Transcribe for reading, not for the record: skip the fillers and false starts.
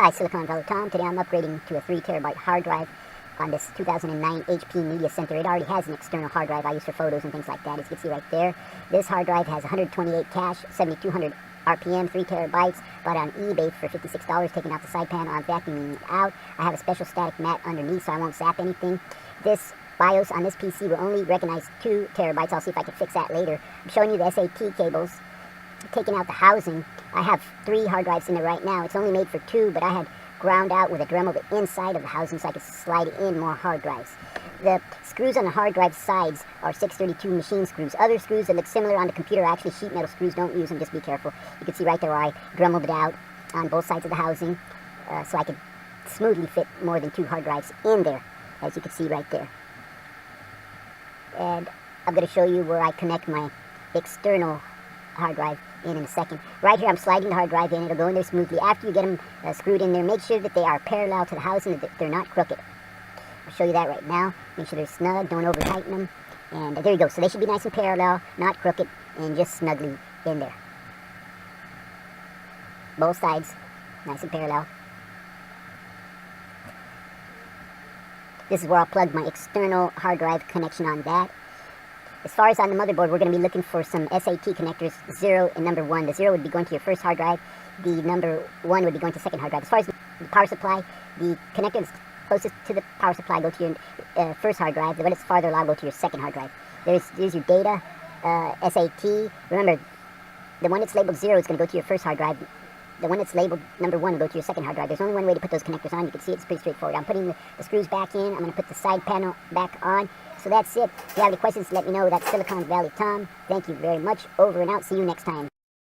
Hi, SiliconValleyTom. Today I'm upgrading to a 3 terabyte hard drive on this 2009 HP Media Center. It already has an external hard drive I use for photos and things like that, as you can see right there. This hard drive has 128 cache, 7200 RPM, 3 terabytes, bought on eBay for $56, taking out the side panel. I'm vacuuming it out. I have a special static mat underneath so I won't zap anything. This BIOS on this PC will only recognize 2 terabytes. I'll see if I can fix that later. I'm showing you the SAT cables, taking out the housing. I have 3 hard drives in there right now. It's only made for 2, but I had ground out with a Dremel the inside of the housing so I could slide in more hard drives. The screws on the hard drive sides are 632 machine screws. Other screws that look similar on the computer are actually sheet metal screws. Don't use them, just be careful. You can see right there where I Dremeled it out on both sides of the housing so I could smoothly fit more than 2 hard drives in there, as you can see right there. And I'm going to show you where I connect my external hard drive in a second. Right here I'm sliding the hard drive in. It'll go in there smoothly. After you get them screwed in there, make sure that they are parallel to the housing, that they're not crooked. I'll show you that right now. Make sure they're snug, don't over tighten them. And there you go. So they should be nice and parallel, not crooked, and just snugly in there. Both sides nice and parallel. This is where I'll plug my external hard drive connection on that. As far as on the motherboard, we're going to be looking for some SAT connectors, 0 and number 1. The 0 would be going to your first hard drive. The number 1 would be going to second hard drive. As far as the power supply, the connector that's closest to the power supply go to your first hard drive. The one that's farther along go to your second hard drive. There's your data, SAT. Remember, the one that's labeled 0 is going to go to your first hard drive. The one that's labeled number 1 will go to your second hard drive. There's only one way to put those connectors on. You can see it's pretty straightforward. I'm putting the screws back in. I'm going to put the side panel back on. So that's it. If you have any questions, let me know. That's Silicon Valley Tom. Thank you very much. Over and out. See you next time.